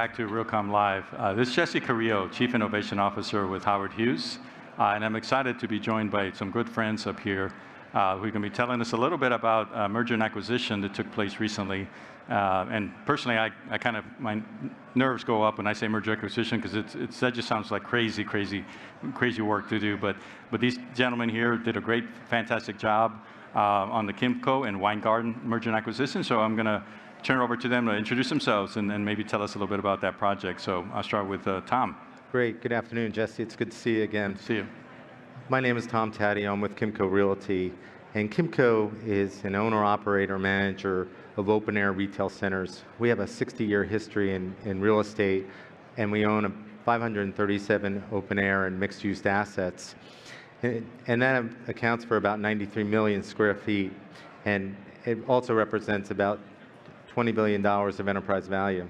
back to Realcomm Live. This is Jesse Carrillo, Chief Innovation Officer with Howard Hughes, and I'm excited to be joined by some good friends up here who are going to be telling us a little bit about merger and acquisition that took place recently. And personally, my nerves go up when I say merger acquisition because that just sounds like crazy work to do. But these gentlemen here did a great, fantastic job on the Kimco and Weingarten merger and acquisition. So I'm going to turn it over to them to introduce themselves and maybe tell us a little bit about that project. So I'll start with Tom. Great. Good afternoon, Jesse. It's good to see you again. Good to see you. My name is Tom Taddeo. I'm with Kimco Realty. And Kimco is an owner, operator, manager of open-air retail centers. We have a 60-year history in real estate, and we own 537 open-air and mixed-use assets. And that accounts for about 93 million square feet. And it also represents about $20 billion of enterprise value.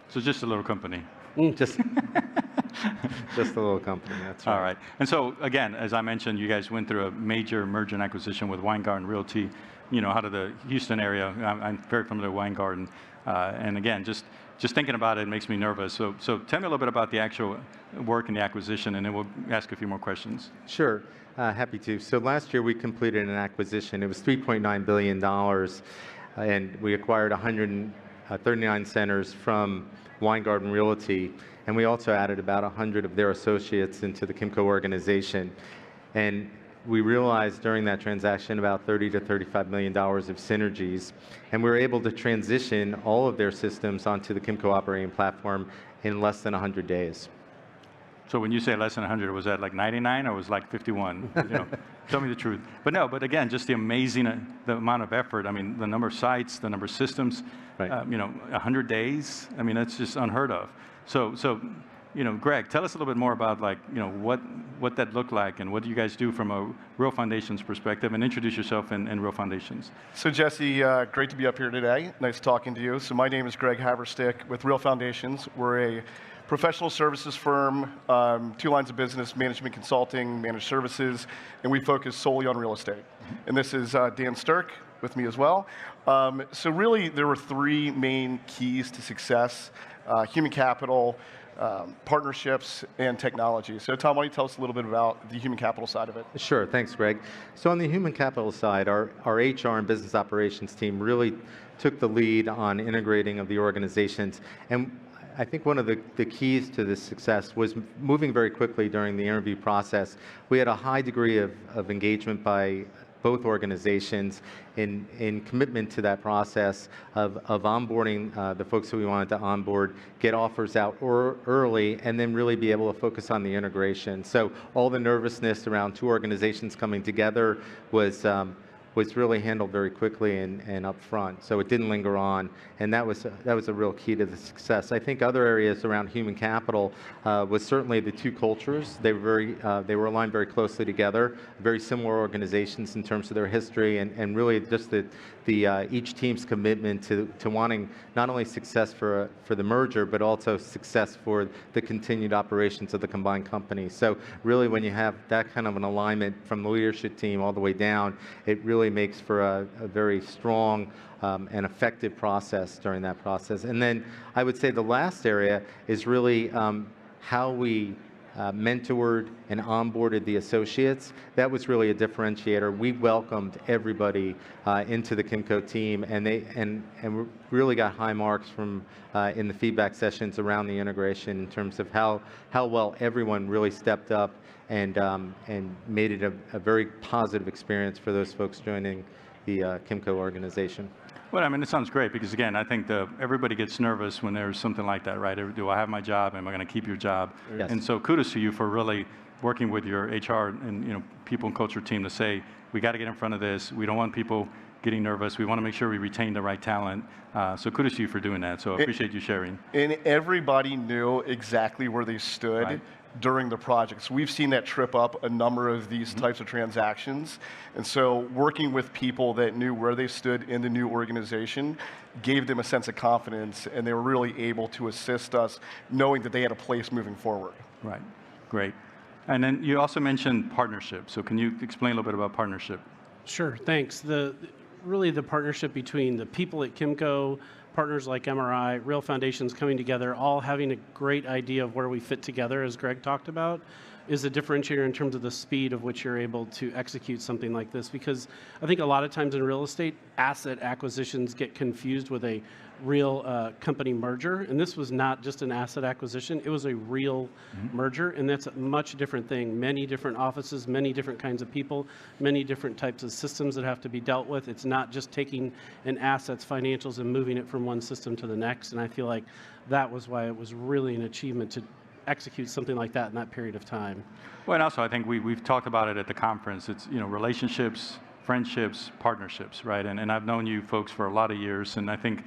So just a little company. Just a little company, that's right. All right. And so, again, as I mentioned, you guys went through a major merger and acquisition with Weingarten Realty, out of the Houston area. I'm very familiar with Weingarten. And again, just thinking about it makes me nervous. So tell me a little bit about the actual work and the acquisition, and then we'll ask a few more questions. Sure. Happy to. So last year we completed an acquisition. It was $3.9 billion. And we acquired 139 centers from Weingarten Realty, and we also added about 100 of their associates into the Kimco organization. And we realized during that transaction about $30 to $35 million of synergies, and we were able to transition all of their systems onto the Kimco operating platform in less than 100 days. So when you say less than 100, was that like 99 or was it like 51? Tell me the truth. But again, just the amazing the amount of effort. I mean, the number of sites, the number of systems. Right. 100 days. I mean, that's just unheard of. So Gregg, tell us a little bit more about what that looked like and what do you guys do from a RealFoundations perspective, and introduce yourself and RealFoundations. So Jesse, great to be up here today. Nice talking to you. So my name is Gregg Haverstick with RealFoundations. We're a professional services firm, 2 lines of business: management consulting, managed services, and we focus solely on real estate. And this is Dan Sterk with me as well. So really, there were 3 main keys to success: human capital, partnerships, and technology. So Tom, why don't you tell us a little bit about the human capital side of it? Sure, thanks, Gregg. So on the human capital side, our HR and business operations team really took the lead on integrating of the organizations. And I think one of the keys to this success was moving very quickly during the interview process. We had a high degree of engagement by both organizations in commitment to that process of onboarding the folks who we wanted to onboard, get offers out early, and then really be able to focus on the integration. So all the nervousness around 2 organizations coming together was really handled very quickly and up front. So it didn't linger on, and that was a real key to the success. I think other areas around human capital was certainly the 2 cultures. They were aligned very closely together, very similar organizations in terms of their history, and really just each team's commitment to wanting not only success for the merger, but also success for the continued operations of the combined company. So really, when you have that kind of an alignment from the leadership team all the way down, it really makes for a very strong and effective process during that process. And then I would say the last area is really how we mentored and onboarded the associates. That was really a differentiator. We welcomed everybody into the Kimco team, and really got high marks from in the feedback sessions around the integration in terms of how well everyone really stepped up and made it a very positive experience for those folks joining the Kimco organization. Well, I mean, it sounds great because, again, I think everybody gets nervous when there's something like that, right? Do I have my job? Am I going to keep your job? Yes. And so kudos to you for really working with your HR and people and culture team to say, we got to get in front of this. We don't want people getting nervous. We want to make sure we retain the right talent. So kudos to you for doing that. So I appreciate you sharing. And everybody knew exactly where they stood. Right. During the project. So we've seen that trip up a number of these types of transactions. And so working with people that knew where they stood in the new organization gave them a sense of confidence, and they were really able to assist us knowing that they had a place moving forward. Right, great. And then you also mentioned partnership. So can you explain a little bit about partnership? Sure, thanks. Really the partnership between the people at Kimco, partners like MRI, RealFoundations coming together, all having a great idea of where we fit together, as Gregg talked about, is a differentiator in terms of the speed of which you're able to execute something like this. Because I think a lot of times in real estate, asset acquisitions get confused with a real company merger. And this was not just an asset acquisition, it was a real merger. And that's a much different thing. Many different offices, many different kinds of people, many different types of systems that have to be dealt with. It's not just taking an asset's financials and moving it from one system to the next. And I feel like that was why it was really an achievement to execute something like that in that period of time. Well, and also I think we've talked about it at the conference. It's, relationships, friendships, partnerships, right? And I've known you folks for a lot of years, and I think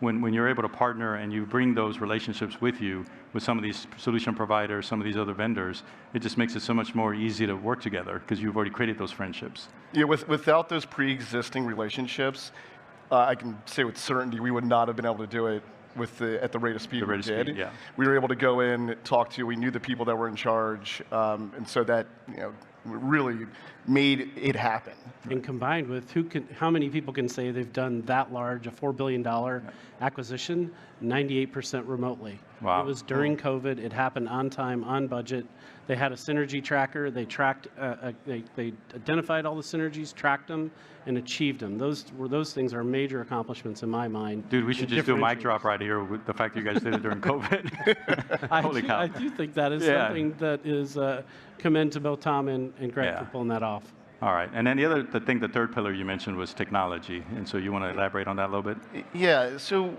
when you're able to partner and you bring those relationships with you, with some of these solution providers, some of these other vendors, it just makes it so much more easy to work together because you've already created those friendships. Yeah, without those pre-existing relationships, I can say with certainty we would not have been able to do it at the rate of speed we did. Speed, yeah. We were able to go in, talk to, we knew the people that were in charge, and so that really made it happen. And combined with how many people can say they've done that large, a $4 billion acquisition, 98% remotely. Wow. It was during COVID. It happened on time, on budget. They had a synergy tracker. They tracked, they identified all the synergies, tracked them, and achieved them. Those things are major accomplishments in my mind. Dude, we should just do a mic drop right here with the fact that you guys did it during COVID. Holy cow. I do think that is something that is commend to both Tom and Gregg for pulling that off. All right, and then the third pillar you mentioned was technology, and so you want to elaborate on that a little bit? Yeah, so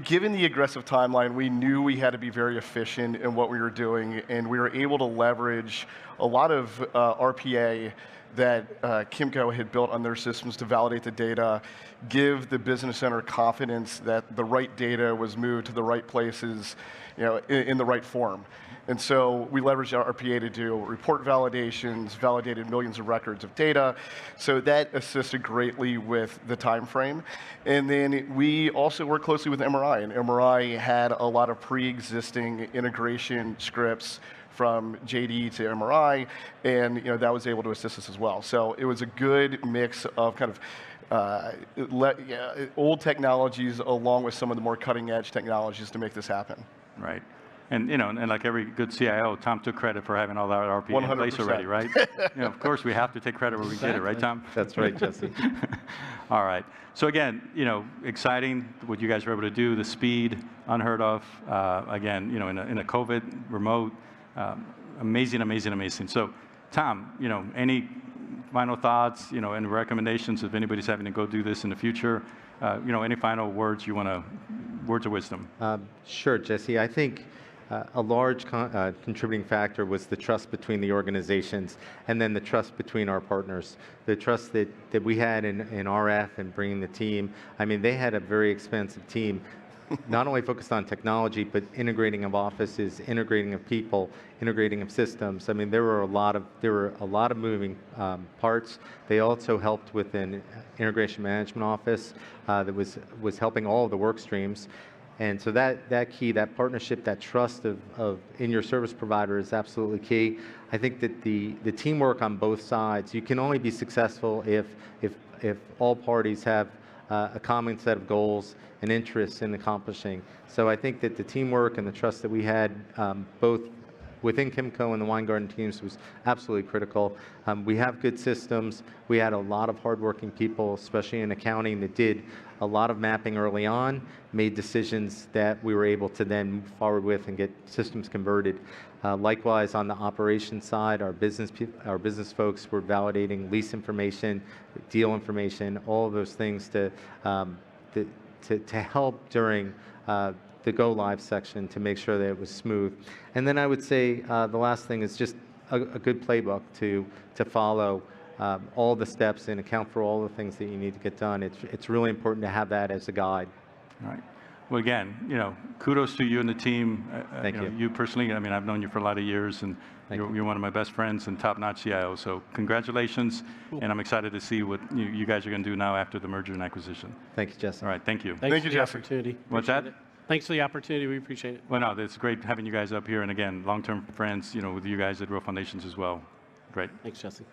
given the aggressive timeline, we knew we had to be very efficient in what we were doing, and we were able to leverage a lot of RPA that Kimco had built on their systems to validate the data, give the business owner confidence that the right data was moved to the right places, in the right form. And so we leveraged our RPA to do report validations, validated millions of records of data. So that assisted greatly with the time frame. And then we also worked closely with MRI, and MRI had a lot of pre-existing integration scripts from JD to MRI, and that was able to assist us as well. So it was a good mix of kind of old technologies along with some of the more cutting edge technologies to make this happen. Right. And and like every good CIO, Tom took credit for having all that RPA in place already, right? Of course we have to take credit where we get it, right, Tom? That's right, Jesse. All right. So again, exciting what you guys were able to do, the speed, unheard of. Again, in a COVID remote, amazing, amazing, amazing. So, Tom, any final thoughts, and recommendations if anybody's having to go do this in the future? Any final words words of wisdom? Sure, Jesse. I think a large contributing factor was the trust between the organizations, and then the trust between our partners. The trust that we had in RF and bringing the team. I mean, they had a very expensive team, not only focused on technology, but integrating of offices, integrating of people, integrating of systems. I mean, there were a lot of moving parts. They also helped with an integration management office that was helping all of the work streams. And so that key, that partnership, that trust of in your service provider is absolutely key. I think that the teamwork on both sides, you can only be successful if all parties have a common set of goals and interests in accomplishing. So I think that the teamwork and the trust that we had both within Kimco and the Weingarten teams was absolutely critical. We have good systems. We had a lot of hardworking people, especially in accounting, that did a lot of mapping early on, made decisions that we were able to then move forward with and get systems converted. Likewise, on the operations side, our business folks were validating lease information, deal information, all of those things to help during the go live section to make sure that it was smooth. And then I would say the last thing is just a good playbook to follow all the steps and account for all the things that you need to get done. It's really important to have that as a guide. All right. Well, again, kudos to you and the team. Thank you. You personally, I mean, I've known you for a lot of years, and you're one of my best friends and top-notch CIO. So congratulations, and I'm excited to see what you guys are going to do now after the merger and acquisition. Thank you, Jesse. All right, thank you. Thanks for the Jesse. opportunity. What's that? Thanks for the opportunity. We appreciate it. Well, no, it's great having you guys up here, and again, long-term friends, with you guys at RealFoundations as well. Great. Thanks, Jesse.